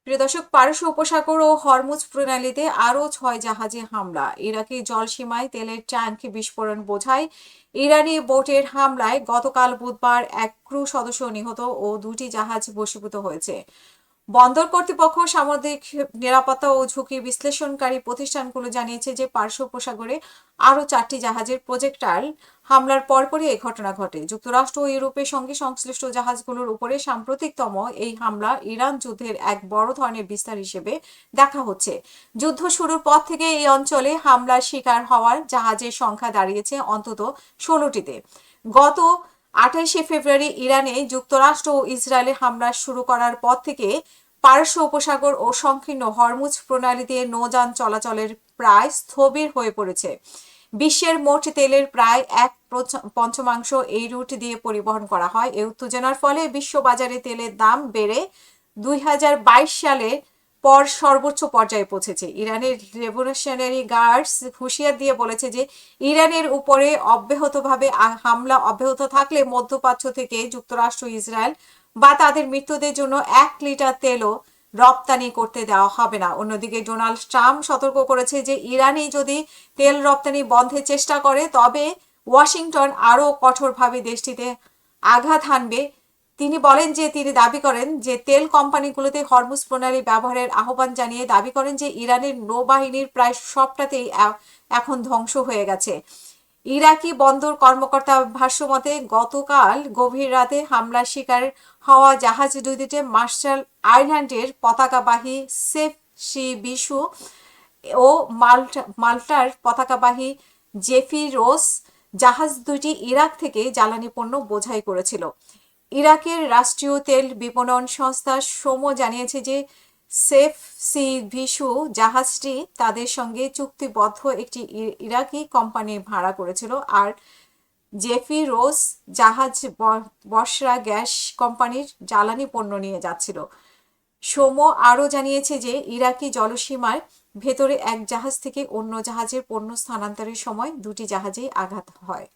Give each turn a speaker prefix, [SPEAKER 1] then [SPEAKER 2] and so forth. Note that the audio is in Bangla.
[SPEAKER 1] প্রিয় দর্শক, পারস্য উপসাগর ও হরমুজ প্রণালীতে আরও 6 জাহাজে হামলা। ইরাকি জলসীমায় তেলের ট্যাঙ্ক বিস্ফোরণ বোঝায় ইরানি বোটের হামলায় গতকাল বুধবার এক ক্রু সদস্য নিহত ও 2টি জাহাজ ভস্মীভূত হয়েছে। বন্দর কর্তৃপক্ষ, সামুদ্রিক নিরাপত্তা ও ঝুঁকি বিশ্লেষণকারী প্রতিষ্ঠানগুলো জানিয়েছে যে পারস্য উপসাগরে আরও 4টি জাহাজের প্রজেক্টাইল হামলার পরপরই এই ঘটনা ঘটে। যুক্তরাষ্ট্র ও ইউরোপের সঙ্গে সংশ্লিষ্ট জাহাজগুলোর উপরে সাম্প্রতিকতম এই হামলা ইরান যুদ্ধের এক বড় ধরনের বিস্তার হিসেবে দেখা হচ্ছে। যুদ্ধ শুরুর পর থেকে এই অঞ্চলে হামলার শিকার হওয়ার জাহাজের সংখ্যা দাঁড়িয়েছে অন্তত 16টিতে। গত 28শে ফেব্রুয়ারি ইরানে যুক্তরাষ্ট্র ও ইসরায়েলে হামলা শুরু করার পর থেকে পারস্য উপসাগর ও সংকীর্ণ হরমুজ প্রণালী দিয়ে নৌযান চলাচলের প্রায় স্থবির হয়ে পড়েছে। বিশ্বের মোট তেলের প্রায় 1/5 এই রুট দিয়ে পরিবহন করা হয়। এই উত্তেজনার ফলে বিশ্ববাজারে তেলের দাম বেড়ে 2022 সালে পর সর্বোচ্চ পর্যায়ে পৌঁছেছে। ইরানের রেভলিউশনারি গার্ডস হুঁশিয়ার দিয়ে বলেছে যে ইরানের উপরে অব্যাহতভাবে হামলা অব্যাহত থাকলে মধ্যপ্রাচ্য থেকে যুক্তরাষ্ট্র, ইসরায়েল বা তাদের মৃত্যুদের জন্য 1 লিটার তেলও রপ্তানি করতে দেওয়া হবে না। অন্যদিকে ডোনাল্ড ট্রাম্প সতর্ক করেছে যে ইরানি যদি তেল রপ্তানি বন্ধের চেষ্টা করে তবে ওয়াশিংটন আরও কঠোরভাবে দেশটিতে আঘাত হানবে। তিনি বলেন যে তিনি দাবি করেন যে তেল কোম্পানিগুলোতে হরমুজ প্রণালী ব্যবহারের আহ্বান জানিয়ে দাবি করেন যে ইরানের নৌবাহিনীর প্রায় সবটাতেই এখন ধ্বংস হয়ে গেছে। ইরাকি বন্দর কর্মকর্তা ভাষ্যমতে গতকাল গভীর রাতে হামলার শিকার হওয়া জাহাজ দুটিতে মার্শাল আইল্যান্ডের পতাকাবাহী সেফ সি বিশু ও মাল্টার পতাকাবাহী জেফিরোস জাহাজ দুটি ইরাক থেকে জ্বালানি পণ্য বোঝাই করেছিল। ইরাকের রাষ্ট্রীয় তেল বিপণন সংস্থা সোমো জানিয়েছে যে সেফ সি ভিশু জাহাজটি তাদের সঙ্গে চুক্তিবদ্ধ একটি ইরাকি কোম্পানি ভাড়া করেছিল, আর জেফিরোস জাহাজ বসরা গ্যাস কোম্পানির জ্বালানি পণ্য নিয়ে যাচ্ছিল। সোমো আরও জানিয়েছে যে ইরাকি জলসীমার ভেতরে এক জাহাজ থেকে অন্য জাহাজের পণ্য স্থানান্তরের সময় 2টি জাহাজেই আঘাত হয়।